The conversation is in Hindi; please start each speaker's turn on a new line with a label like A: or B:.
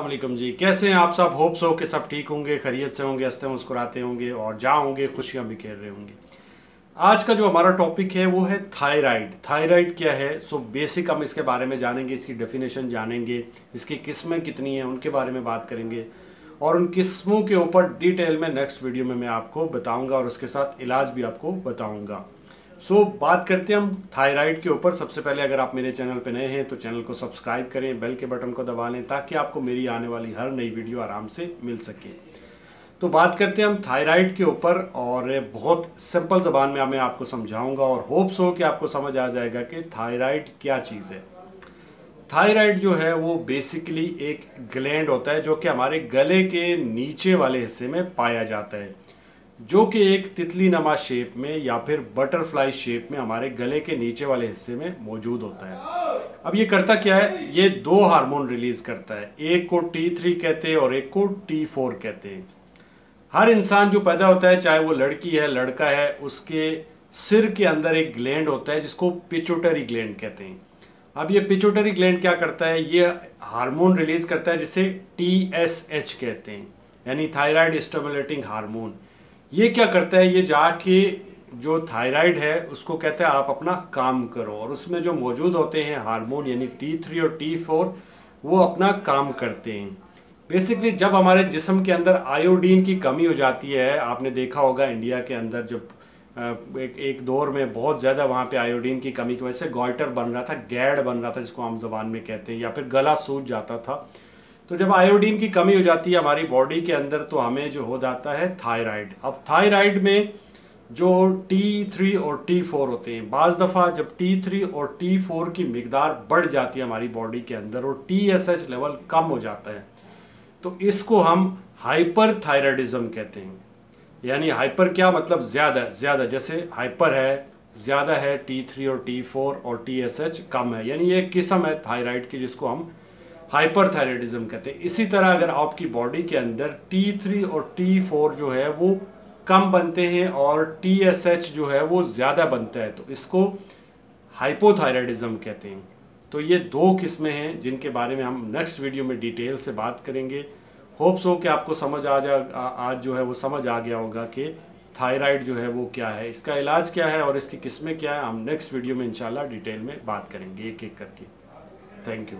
A: वालेकुम जी, कैसे हैं आप सब। होप्स हो कि सब ठीक होंगे, खैरियत से होंगे, हंसते मुस्कुराते होंगे और जहाँ होंगे खुशियाँ बिखेर रहे होंगे। आज का जो हमारा टॉपिक है वो है थायराइड। थायराइड क्या है? सो बेसिक हम इसके बारे में जानेंगे, इसकी डेफिनेशन जानेंगे, इसकी किस्में कितनी हैं उनके बारे में बात करेंगे और उन किस्मों के ऊपर डिटेल में नेक्स्ट वीडियो में मैं आपको बताऊंगा और उसके साथ इलाज भी आपको बताऊंगा। बात करते हैं हम थायराइड के ऊपर। सबसे पहले अगर आप मेरे चैनल पे नए हैं तो चैनल को सब्सक्राइब करें, बेल के बटन को दबा लें ताकि आपको मेरी आने वाली हर नई वीडियो आराम से मिल सके। तो बात करते हैं हम थायराइड के ऊपर और बहुत सिंपल ज़बान में मैं आपको समझाऊंगा और होप्स हो कि आपको समझ आ जाएगा कि थायराइड क्या चीज़ है। थायराइड जो है वो बेसिकली एक ग्लैंड होता है जो कि हमारे गले के नीचे वाले हिस्से में पाया जाता है, जो कि एक तितली नमा शेप में या फिर बटरफ्लाई शेप में हमारे गले के नीचे वाले हिस्से में मौजूद होता है। अब ये करता क्या है? ये दो हार्मोन रिलीज करता है, एक को T3 कहते हैं और एक को T4 कहते हैं। हर इंसान जो पैदा होता है, चाहे वो लड़की है लड़का है, उसके सिर के अंदर एक ग्लैंड होता है जिसको पिट्यूटरी ग्लैंड कहते हैं। अब ये पिट्यूटरी ग्लैंड क्या करता है? ये हार्मोन रिलीज करता है जिसे TSH कहते हैं, यानी थायराइड स्टिमुलेटिंग हार्मोन। ये क्या करता है? ये जाके जो थायराइड है उसको कहता है आप अपना काम करो, और उसमें जो मौजूद होते हैं हार्मोन यानी T3 और T4 वो अपना काम करते हैं। बेसिकली जब हमारे जिस्म के अंदर आयोडीन की कमी हो जाती है, आपने देखा होगा इंडिया के अंदर जब एक दौर में बहुत ज़्यादा वहाँ पे आयोडीन की कमी की वजह से गॉइटर बन रहा था, गैड बन रहा था जिसको आम ज़बान में कहते हैं, या फिर गला सूज जाता था। तो जब आयोडीन की कमी हो जाती है हमारी बॉडी के अंदर तो हमें जो हो जाता है थायराइड। अब थायराइड में जो T3 और T4 होते हैं, बाज़ दफ़ा जब T3 और T4 की मिकदार बढ़ जाती है हमारी बॉडी के अंदर और TSH लेवल कम हो जाता है तो इसको हम हाइपर थायराइडिज्म कहते हैं। यानी हाइपर क्या मतलब? ज़्यादा। ज़्यादा जैसे हाइपर है, ज़्यादा है T3 और T4 और TSH कम है, यानी ये किस्म है थायराइड की जिसको हम हाइपर थायराइडिज्म कहते हैं। इसी तरह अगर आपकी बॉडी के अंदर T3 और T4 जो है वो कम बनते हैं और TSH जो है वो ज़्यादा बनता है तो इसको हाइपोथायराइडिज्म कहते हैं। तो ये दो किस्में हैं जिनके बारे में हम नेक्स्ट वीडियो में डिटेल से बात करेंगे। होप्स हो कि आपको समझ आज जो है वो समझ आ गया होगा कि थायराइड जो है वो क्या है, इसका इलाज क्या है और इसकी किस्में क्या है। हम नेक्स्ट वीडियो में इंशाल्लाह डिटेल में बात करेंगे एक एक करके। Thank you.